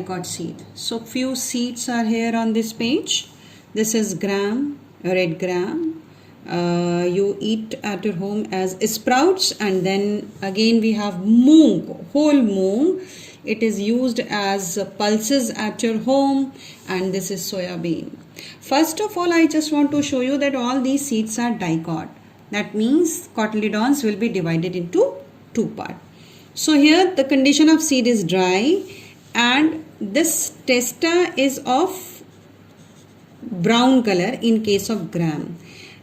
dicot seed. So few seeds are here on this page. This is gram, red gram. You eat at your home as sprouts, and then again we have moong, whole moong. It is used as pulses at your home, and this is soya bean. First of all, I just want to show you that all these seeds are dicot. That means cotyledons will be divided into two parts. So here the condition of seed is dry, and this testa is of brown color in case of gram.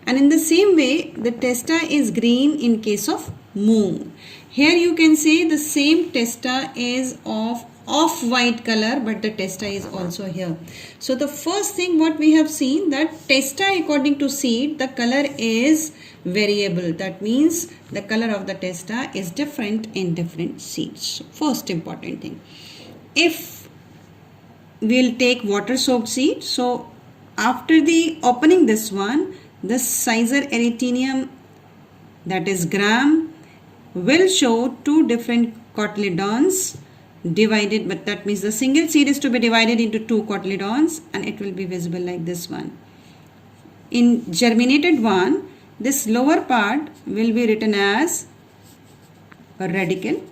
And in the same way, the testa is green in case of moong. Here you can say the same testa is of off-white color, but the testa is also here. So the first thing what we have seen, that testa according to seed, the color is variable. That means the color of the testa is different in different seeds. First important thing. If we'll take water soaked seed, so after the opening this one, this Cyzar erythrinium, that is gram, will show two different cotyledons divided, but that means the single seed is to be divided into two cotyledons, and it will be visible like this one. In germinated one, this lower part will be written as a radicle,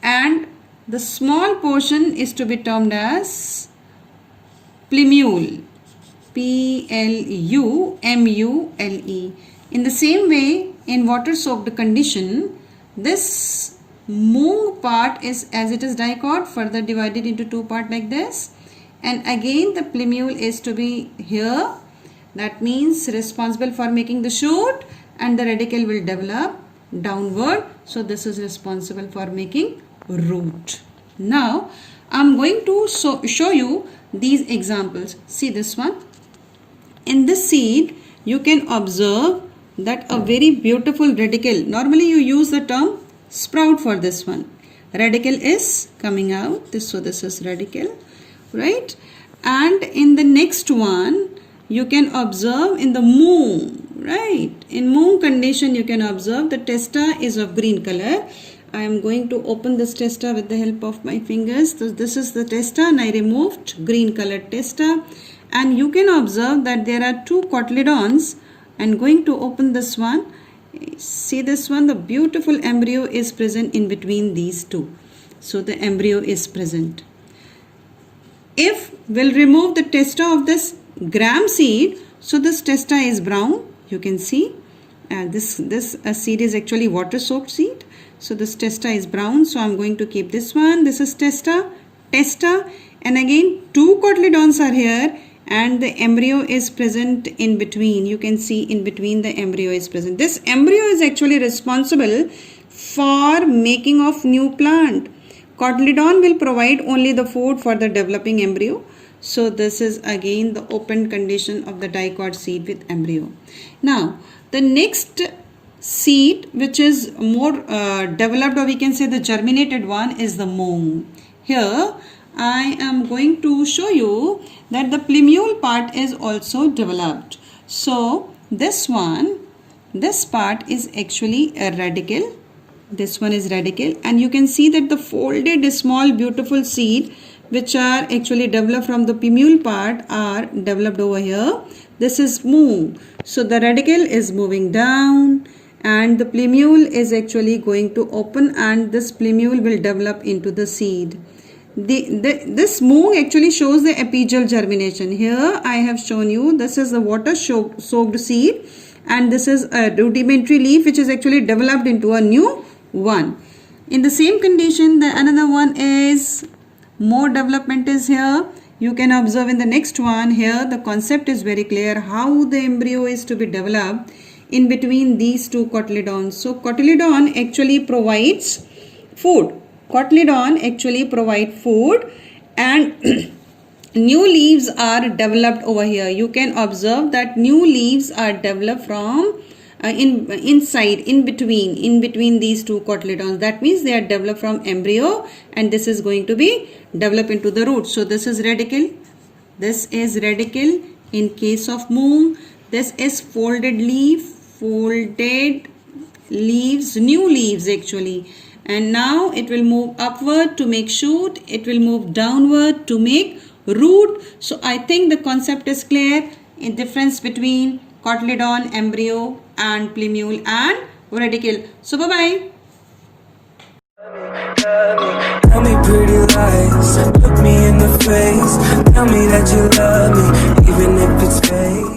and the small portion is to be termed as plumule. Plumule. In the same way, in water soaked condition, this moong part is, as it is dicot, further divided into two parts like this, and again the plumule is to be here. That means responsible for making the shoot, and the radicle will develop downward. So this is responsible for making root. Now I am going to show you these examples. See this one. In this seed, you can observe that a very beautiful radicle. Normally you use the term sprout for this one. Radicle is coming out. So this is radicle, right? And in the next one, you can observe in the moong, right? In moong condition, you can observe the testa is of green color. I am going to open this testa with the help of my fingers. So this is the testa, and I removed green colored testa. And you can observe that there are two cotyledons. I'm going to open this one. See this one, the beautiful embryo is present in between these two. So the embryo is present. If we'll remove the testa of this gram seed, so this testa is brown. You can see this seed is actually water soaked seed. So this testa is brown. So I'm going to keep this one. This is testa, and again two cotyledons are here, and the embryo is present in between. You can see in between the embryo is present. This embryo is actually responsible for making of new plant. Cotyledon will provide only the food for the developing embryo. So this is again the open condition of the dicot seed with embryo. Now the next seed, which is more developed, or we can say the germinated one, is the moong. Here I am going to show you that the plumule part is also developed. So this one, this part is actually a radicle. This one is radicle, and you can see that the folded small beautiful seed which are actually developed from the plumule part are developed over here. This is moong. So the radicle is moving down, and the plumule is actually going to open, and this plumule will develop into the seed. This moong actually shows the apical germination. Here I have shown you, this is the water soaked seed, and this is a rudimentary leaf which is actually developed into a new one. In the same condition, the another one is more development is here. You can observe in the next one. Here the concept is very clear how the embryo is to be developed in between these two cotyledons. So cotyledon actually provides food. Cotyledon actually provide food, and new leaves are developed over here. You can observe that new leaves are developed from inside, in between these two cotyledons. That means they are developed from embryo, and this is going to be developed into the root. So this is radicle. This is radicle in case of moong. This is folded leaf, folded leaves, new leaves actually. and now it will move upward to make shoot, it will move downward to make root. So I think the concept is clear in difference between cotyledon, embryo and plumule and radicle. So bye bye. Tell me pretty lies, look me in the face, tell me that you love me, even if it's fake.